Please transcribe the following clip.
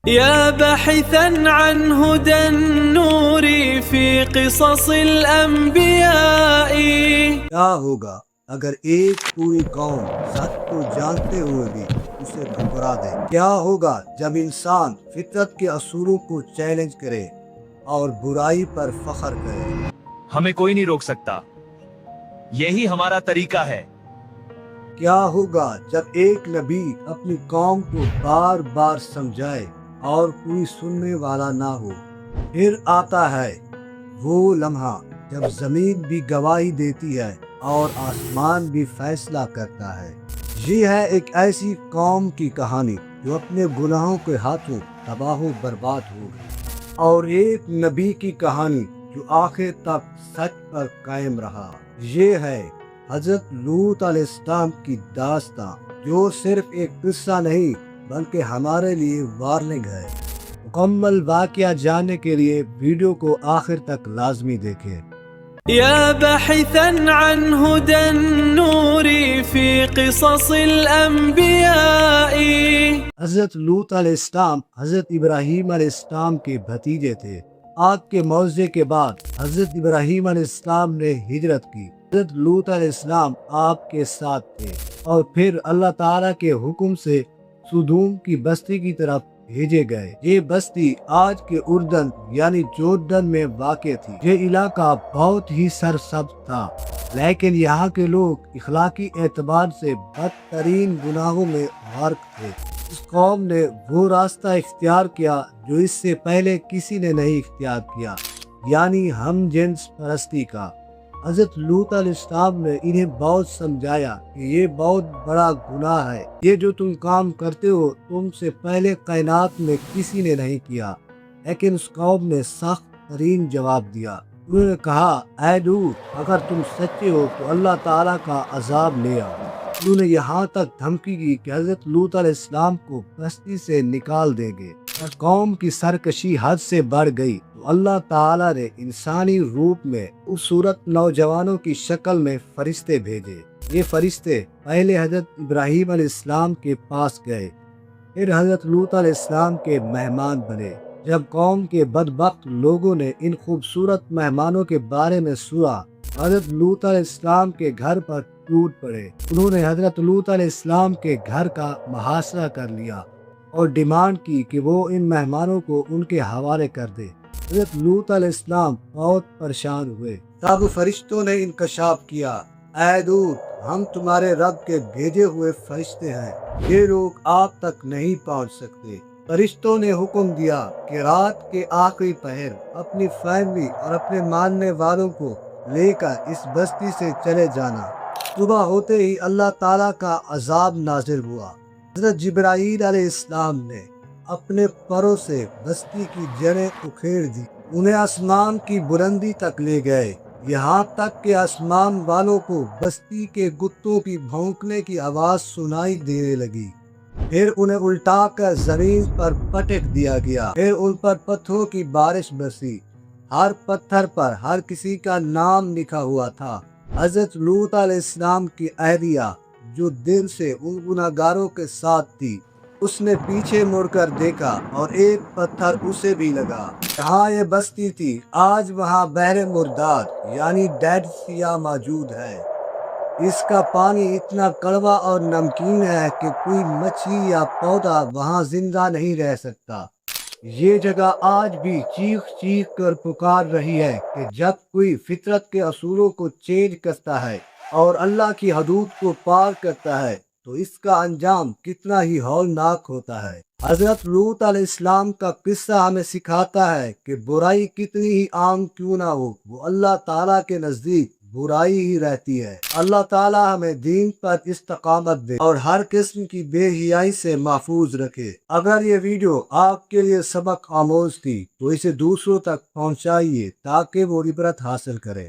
يا باحثا عن هدى النور في قصص الأنبياء. کیا ہوگا اگر ایک پوری قوم سچ کو جانتے ہوئے بھی اسے ٹھکرا دے؟ کیا ہوگا جب انسان فطرت کے اصولوں کو چیلنج کرے اور برائی پر فخر کرے؟ ہمیں کوئی نہیں روک سکتا، یہی ہمارا طریقہ ہے۔ کیا ہوگا جب ایک نبی اپنی قوم کو بار بار سمجھائے اور کوئی سننے والا نہ ہو؟ پھر آتا ہے وہ لمحہ جب زمین بھی گواہی دیتی ہے اور آسمان بھی فیصلہ کرتا ہے۔ یہ ہے ایک ایسی قوم کی کہانی جو اپنے گناہوں کے ہاتھوں تباہ و برباد ہو گئی، اور ایک نبی کی کہانی جو آخر تک سچ پر قائم رہا۔ یہ ہے حضرت لوط علیہ السلام کی داستان، جو صرف ایک قصہ نہیں بلکہ ہمارے لیے وارننگ ہے۔ مکمل واقعہ جاننے کے لیے ویڈیو کو آخر تک لازمی دیکھیں۔ يا باحثا عن هدى النور في قصص الأنبياء. حضرت لوط علیہ السلام حضرت ابراہیم علیہ السلام کے بھتیجے تھے۔ آگ کے معجزے کے بعد حضرت ابراہیم علیہ السلام نے ہجرت کی۔ حضرت لوط علیہ السلام آپ کے ساتھ تھے اور پھر اللہ تعالیٰ کے حکم سے سدوم کی بستی کی طرف بھیجے گئے۔ یہ بستی آج کے اردن یعنی جوردن میں واقع تھی۔ یہ علاقہ بہت ہی سرسبز تھا، لیکن یہاں کے لوگ اخلاقی اعتبار سے بدترین گناہوں میں غرق تھے۔ اس قوم نے وہ راستہ اختیار کیا جو اس سے پہلے کسی نے نہیں اختیار کیا، یعنی ہم جنس پرستی کا۔ حضرت لوط علیہ السلام نے انہیں بہت سمجھایا کہ یہ بہت بڑا گناہ ہے، یہ جو تم کام کرتے ہو تم سے پہلے کائنات میں کسی نے نہیں کیا۔ لیکن اس قوم نے سخت ترین جواب دیا۔ انہوں نے کہا، اے لوط، اگر تم سچے ہو تو اللہ تعالیٰ کا عذاب لے آؤ۔ انہوں نے یہاں تک دھمکی دی کہ حضرت لوط علیہ السلام کو بستی سے نکال دیں گے۔ اور قوم کی سرکشی حد سے بڑھ گئی تو اللہ تعالیٰ نے انسانی روپ میں خوبصورت نوجوانوں کی شکل میں فرشتے بھیجے۔ یہ فرشتے پہلے حضرت ابراہیم علیہ السلام کے پاس گئے، پھر حضرت لوط علیہ السلام کے مہمان بنے۔ جب قوم کے بدبخت لوگوں نے ان خوبصورت مہمانوں کے بارے میں سنا، حضرت لوط علیہ السلام کے گھر پر ٹوٹ پڑے۔ انہوں نے حضرت لوط علیہ السلام کے گھر کا محاصرہ کر لیا اور ڈیمانڈ کی کہ وہ ان مہمانوں کو ان کے حوالے کر دے۔ حضرت لوط علیہ السلام بہت پریشان ہوئے۔ تب فرشتوں نے انکشاف کیا، اے لوط، ہم تمہارے رب کے بھیجے ہوئے فرشتے ہیں، یہ لوگ آپ تک نہیں پہنچ سکتے۔ فرشتوں نے حکم دیا کہ رات کے آخری پہر اپنی فیملی اور اپنے ماننے والوں کو لے کر اس بستی سے چلے جانا۔ صبح ہوتے ہی اللہ تعالیٰ کا عذاب نازل ہوا۔ حضرت جبرائیل علیہ السلام نے اپنے پروں سے بستی کی جڑیں اکھیڑ دی، انہیں آسمان کی بلندی تک لے گئے، یہاں تک کہ آسمان والوں کو بستی کے کتوں کی بھونکنے کی آواز سنائی دینے لگی۔ پھر انہیں الٹا کر زمین پر پٹک دیا گیا، پھر ان پر پتھروں کی بارش برسی۔ ہر پتھر پر ہر کسی کا نام لکھا ہوا تھا۔ حضرت لوط علیہ السلام کی اہلیہ جو دل سے ان گناہگاروں کے ساتھ تھی، اس نے پیچھے مڑ کر دیکھا اور ایک پتھر اسے بھی لگا۔ جہاں یہ بستی تھی آج وہاں بحر مردار یعنی ڈیڈ سیاہ موجود ہے۔ اس کا پانی اتنا کڑوا اور نمکین ہے کہ کوئی مچھلی یا پودا وہاں زندہ نہیں رہ سکتا۔ یہ جگہ آج بھی چیخ چیخ کر پکار رہی ہے کہ جب کوئی فطرت کے اصولوں کو چینج کرتا ہے اور اللہ کی حدود کو پار کرتا ہے تو اس کا انجام کتنا ہی ہولناک ہوتا ہے۔ حضرت لوط علیہ السلام کا قصہ ہمیں سکھاتا ہے کہ برائی کتنی ہی عام کیوں نہ ہو، وہ اللہ تعالیٰ کے نزدیک برائی ہی رہتی ہے۔ اللہ تعالیٰ ہمیں دین پر استقامت دے اور ہر قسم کی بے حیائی سے محفوظ رکھے۔ اگر یہ ویڈیو آپ کے لیے سبق آموز تھی تو اسے دوسروں تک پہنچائیے تاکہ وہ عبرت حاصل کرے۔